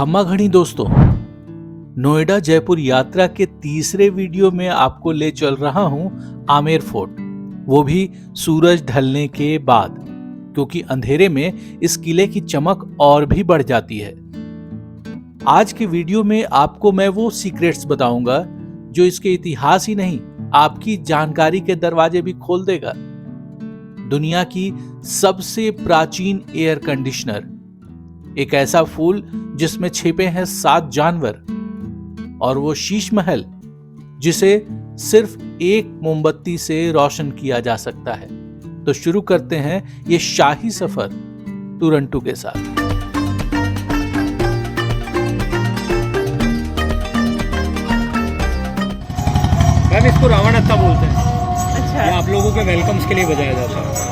खम्मा घड़ी दोस्तों, नोएडा जयपुर यात्रा के तीसरे वीडियो में आपको ले चल रहा हूं आमेर फोर्ट, वो भी सूरज ढलने के बाद, क्योंकि अंधेरे में इस किले की चमक और भी बढ़ जाती है। आज के वीडियो में आपको मैं वो सीक्रेट्स बताऊंगा जो इसके इतिहास ही नहीं, आपकी जानकारी के दरवाजे भी खोल देगा। दुनिया की सबसे प्राचीन एयर कंडीशनर, एक ऐसा फूल जिसमें छिपे हैं 7 जानवर, और वो शीश महल जिसे सिर्फ एक मोमबत्ती से रोशन किया जा सकता है। तो शुरू करते हैं ये शाही सफर टूरंटू के साथ। मैम, इसको रावण अत्ता बोलते हैं। अच्छा, ये आप लोगों के वेलकम्स के लिए बजाया जाता है।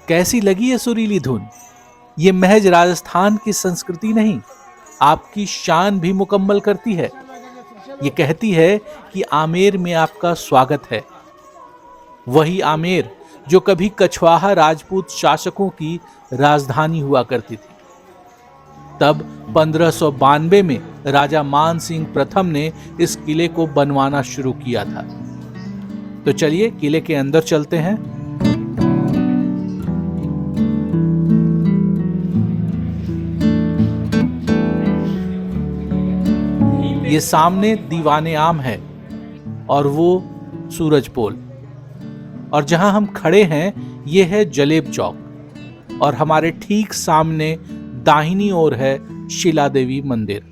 कैसी लगी ये सुरीली धुन? ये महज राजस्थान की संस्कृति नहीं, आपकी शान भी मुकम्मल करती है। ये कहती है कि आमेर में आपका स्वागत है। वही आमेर जो कभी कछवाहा राजपूत शासकों की राजधानी हुआ करती थी। तब 1592 में राजा मान सिंह प्रथम ने इस किले को बनवाना शुरू किया था। तो चलिए किले के अंदर चलते हैं। ये सामने दीवाने आम है और वो सूरज पोल, और जहां हम खड़े हैं ये है जलेब चौक, और हमारे ठीक सामने दाहिनी ओर है शिला देवी मंदिर।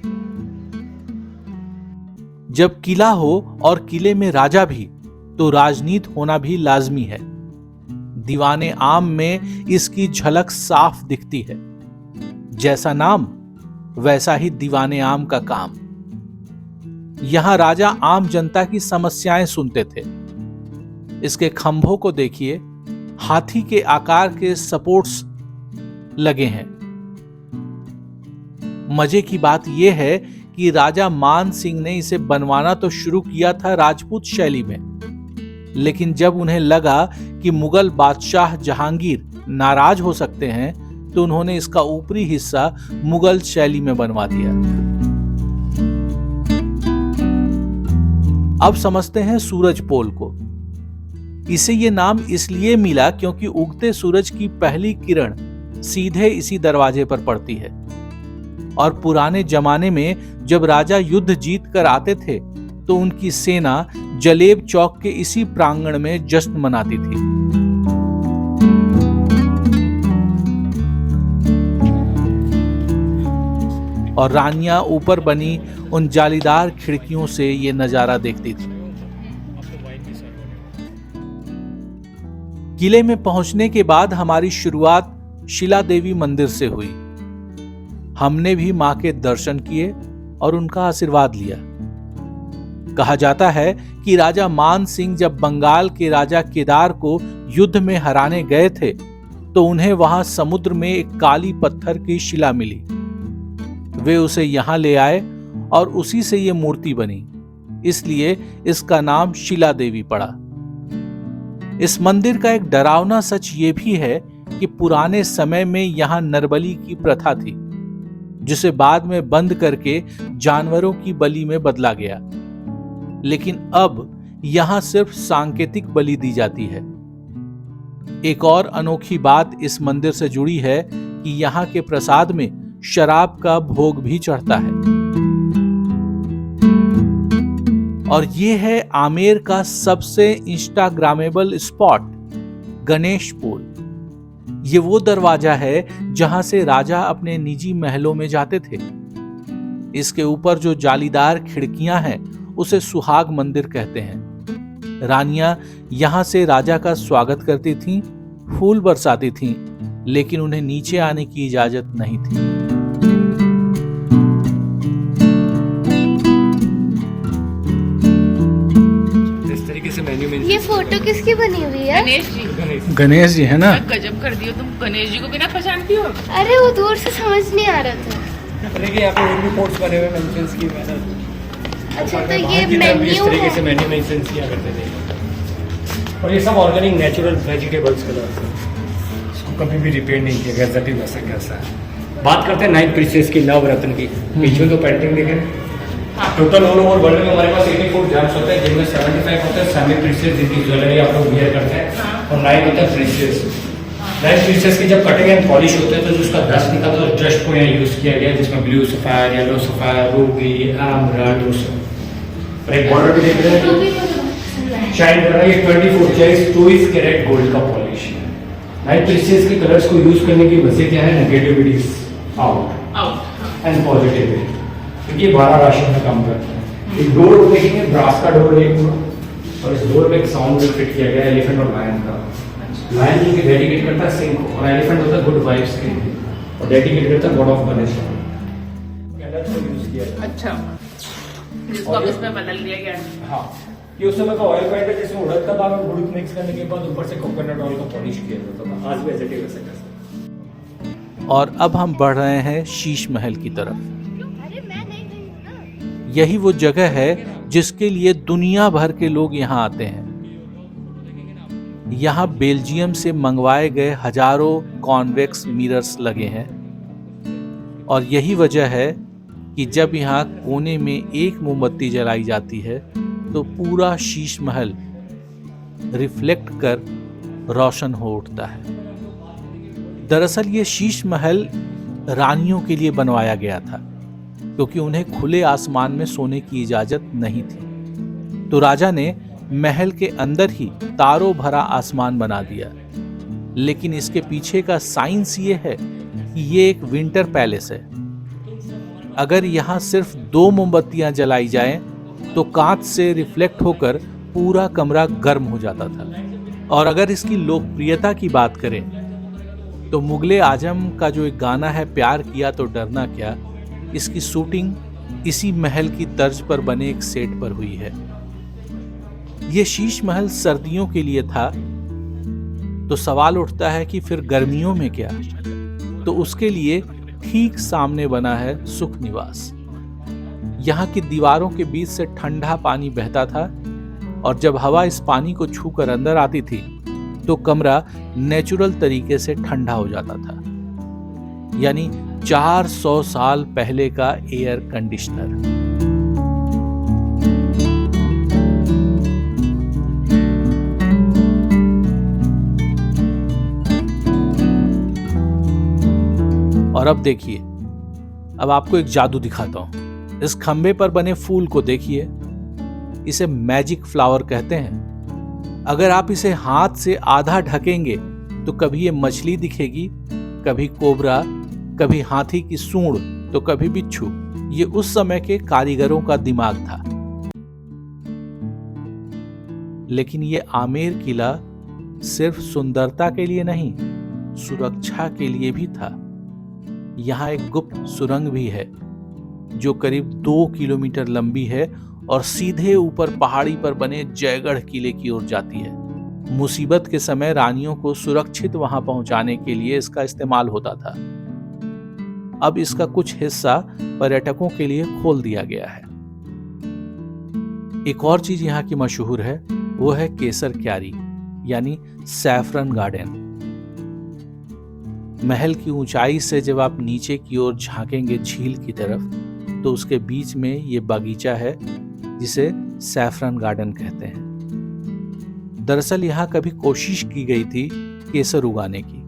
जब किला हो और किले में राजा भी, तो राजनीति होना भी लाजमी है। दीवाने आम में इसकी झलक साफ दिखती है। जैसा नाम वैसा ही दीवाने आम का काम। यहां राजा आम जनता की समस्याएं सुनते थे। इसके खंभों को देखिए, हाथी के आकार के सपोर्ट्स लगे हैं। मजे की बात यह है कि राजा मान सिंह ने इसे बनवाना तो शुरू किया था राजपूत शैली में, लेकिन जब उन्हें लगा कि मुगल बादशाह जहांगीर नाराज हो सकते हैं, तो उन्होंने इसका ऊपरी हिस्सा मुगल शैली में बनवा दिया। अब समझते हैं सूरज पोल को। इसे ये नाम इसलिए मिला क्योंकि उगते सूरज की पहली किरण सीधे इसी दरवाजे पर पड़ती है। और पुराने जमाने में जब राजा युद्ध जीत कर आते थे, तो उनकी सेना जलेब चौक के इसी प्रांगण में जश्न मनाती थी। और रानियां ऊपर बनी उन जालीदार खिड़कियों से ये नजारा देखती थी। किले में पहुंचने के बाद हमारी शुरुआत शिला देवी मंदिर से हुई। हमने भी मां के दर्शन किए और उनका आशीर्वाद लिया। कहा जाता है कि राजा मान सिंह जब बंगाल के राजा केदार को युद्ध में हराने गए थे, तो उन्हें वहां समुद्र में एक काली पत्थर की शिला मिली। वे उसे यहां ले आए और उसी से ये मूर्ति बनी, इसलिए इसका नाम शिला देवी पड़ा। इस मंदिर का एक डरावना सच ये भी है कि पुराने समय में यहां नरबली की प्रथा थी, जिसे बाद में बंद करके जानवरों की बलि में बदला गया। लेकिन अब यहां सिर्फ सांकेतिक बलि दी जाती है। एक और अनोखी बात इस मंदिर से जुड़ी है कि यहां के प्रसाद में शराब का भोग भी चढ़ता है। और ये है आमेर का सबसे इंस्टाग्रामेबल स्पॉट, गणेश पोल। ये वो दरवाजा है जहां से राजा अपने निजी महलों में जाते थे। इसके ऊपर जो जालीदार खिड़कियां हैं, उसे सुहाग मंदिर कहते हैं। रानियां यहां से राजा का स्वागत करती थीं, फूल बरसाती थीं, लेकिन उन्हें नीचे आने की इजाजत नहीं थी। ये फोटो किसकी बनी हुई है? गणेश जी। गणेश जी है ना। गजब कर दियो तुम, गणेश जी को बिना पहचानती हो। अरे वो दूर से समझ नहीं आ रहा था। देखिए यहाँ पे और भी पोर्ट्स बने हुए मेंशंस की मैंने। अच्छा तो वहाँ ये की तरफ भी इस मेन्यू तरीके से है। मेन्यू मेंशंस किया करते थे। और ये सब ऑर्गेनिक नेचुरल वेजिटेबल्स कलर्स हैं, इसको कभी भी रिपेयर नहीं किया गया, जब वैसा कैसा है। बात करते हैं 9 प्रिंसेस की, नवरत्न की। पीछे तो पेंटिंग देखें। टोटल ऑल ओवर वर्ल्ड में हमारे पास 84 जेम्स होते हैं, जिनमें 75 होते हैं सेमी प्रिंसेस, जिनकी ज्वेलरी आप लोग वियर करते हैं, और 9 होते हैं प्रिंसेस। 9 प्रिंसेस की जब कटिंग एंड पॉलिश होते हैं तो जिसका डस्ट निकलता है, उस डस्ट को यहाँ यूज़ किया गया है, जिसमें blue sapphire, yellow sapphire, Ruby, emerald, वो सब। और एक बॉर्डर भी देख रहे हैं, शाइन कर रहा है। ये 24 कैरेट गोल्ड का पॉलिश है। 9 प्रिंसेस के कलर्स को यूज़ करने की वजह क्या है? नेगेटिविटीज आउट एंड पॉजिटिविटी, क्योंकि 12 राशि में काम करता है। एक डोर देखेंगे, ब्रास का डोर है पूरा, और इस डोर में एक साउंड भी फिट किया गया है एलिफेंट और लायन का। लायन जो कि डेडिकेट करता है सिंह को, और एलिफेंट होता है गुड वाइब्स के लिए, और डेडिकेट करता है गॉड ऑफ गणेश को। कलर को यूज किया है। अच्छा, जिसको अब इसमें बदल दिया गया है। हाँ, ये उस समय का ऑयल पेंट है, जिसमें उड़द का दाग और गुड़ मिक्स करने के बाद ऊपर से कोकोनट ऑयल का पॉलिश किया जाता था। आज भी एज इट इज वैसे कैसे। और अब हम बढ़ रहे हैं शीश महल की तरफ। अरे मैं नहीं गई हूँ ना। यही वो जगह है जिसके लिए दुनिया भर के लोग यहाँ आते हैं। यहाँ बेल्जियम से मंगवाए गए हजारों कॉन्वेक्स मिरर्स लगे हैं, और यही वजह है कि जब यहाँ कोने में एक मोमबत्ती जलाई जाती है तो पूरा शीश महल रिफ्लेक्ट कर रोशन हो उठता है। दरअसल ये शीश महल रानियों के लिए बनवाया गया था, क्योंकि उन्हें खुले आसमान में सोने की इजाजत नहीं थी। तो राजा ने महल के अंदर ही तारों भरा आसमान बना दिया। लेकिन इसके पीछे का साइंस ये है कि ये एक विंटर पैलेस है। अगर यहाँ सिर्फ 2 मोमबत्तियां जलाई जाएं तो कांच से रिफ्लेक्ट होकर पूरा कमरा गर्म हो जाता था। और अगर इसकी लोकप्रियता की बात करें तो मुगले आजम का जो एक गाना है, प्यार किया तो डरना क्या, इसकी शूटिंग इसी महल की तर्ज पर बने एक सेट पर हुई है। ये शीश महल सर्दियों के लिए था, तो सवाल उठता है कि फिर गर्मियों में क्या? तो उसके लिए ठीक सामने बना है सुख निवास। यहाँ की दीवारों के बीच से ठंडा पानी बहता था, और जब हवा इस पानी को छूकर अंदर आती थी तो कमरा नेचुरल तरीके से ठंडा हो जाता था, यानी 400 साल पहले का एयर कंडीशनर। और अब देखिए, अब आपको एक जादू दिखाता हूं। इस खंबे पर बने फूल को देखिए, इसे मैजिक फ्लावर कहते हैं। अगर आप इसे हाथ से आधा ढकेंगे तो कभी ये मछली दिखेगी, कभी कोबरा, कभी हाथी की सूंड, तो कभी बिच्छू। ये उस समय के कारीगरों का दिमाग था। लेकिन ये आमेर किला सिर्फ सुंदरता के लिए नहीं, सुरक्षा के लिए भी था। यहाँ एक गुप्त सुरंग भी है जो करीब 2 किलोमीटर लंबी है और सीधे ऊपर पहाड़ी पर बने जयगढ़ किले की ओर जाती है। मुसीबत के समय रानियों को सुरक्षित वहां पहुंचाने के लिए इसका इस्तेमाल होता था। अब इसका कुछ हिस्सा पर्यटकों के लिए खोल दिया गया है। एक और चीज यहाँ की मशहूर है, वो है केसर क्यारी, यानी सैफरन गार्डन। महल की ऊंचाई से जब आप नीचे की ओर झांकेंगे झील की तरफ, तो उसके बीच में ये बागीचा है जिसे सैफरन गार्डन कहते हैं। दरअसल यहाँ कभी कोशिश की गई थी केसर उगाने की,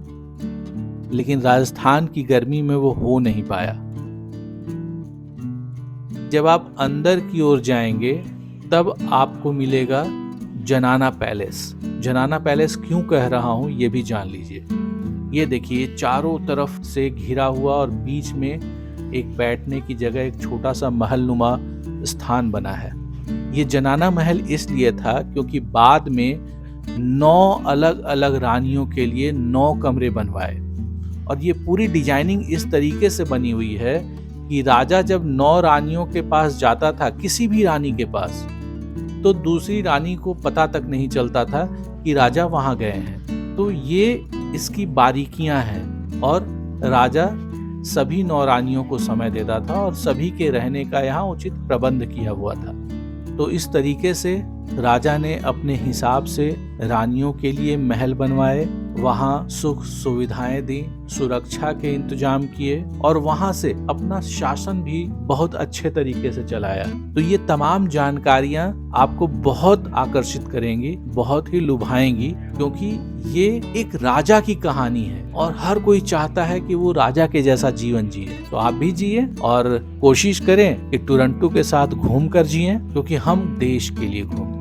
लेकिन राजस्थान की गर्मी में वो हो नहीं पाया। जब आप अंदर की ओर जाएंगे तब आपको मिलेगा जनाना पैलेस। जनाना पैलेस क्यों कह रहा हूं ये भी जान लीजिए। ये देखिए, चारों तरफ से घिरा हुआ और बीच में एक बैठने की जगह, एक छोटा सा महलनुमा स्थान बना है। ये जनाना महल इसलिए था क्योंकि बाद में 9 अलग अलग रानियों के लिए 9 कमरे बनवाए, और ये पूरी डिजाइनिंग इस तरीके से बनी हुई है कि राजा जब 9 रानियों के पास जाता था, किसी भी रानी के पास, तो दूसरी रानी को पता तक नहीं चलता था कि राजा वहां गए हैं। तो ये इसकी बारीकियां हैं। और राजा सभी नौरानियों को समय देता था और सभी के रहने का यहाँ उचित प्रबंध किया हुआ था। तो इस तरीके से राजा ने अपने हिसाब से रानियों के लिए महल बनवाए, वहाँ सुख सुविधाएं दी, सुरक्षा के इंतजाम किए और वहाँ से अपना शासन भी बहुत अच्छे तरीके से चलाया। तो ये तमाम जानकारियां आपको बहुत आकर्षित करेंगी, बहुत ही लुभाएंगी, क्योंकि ये एक राजा की कहानी है और हर कोई चाहता है कि वो राजा के जैसा जीवन जिए। तो आप भी जिए और कोशिश करें कि टोरंटो के साथ घूम कर जिए, क्योंकि हम देश के लिए घूमते हैं।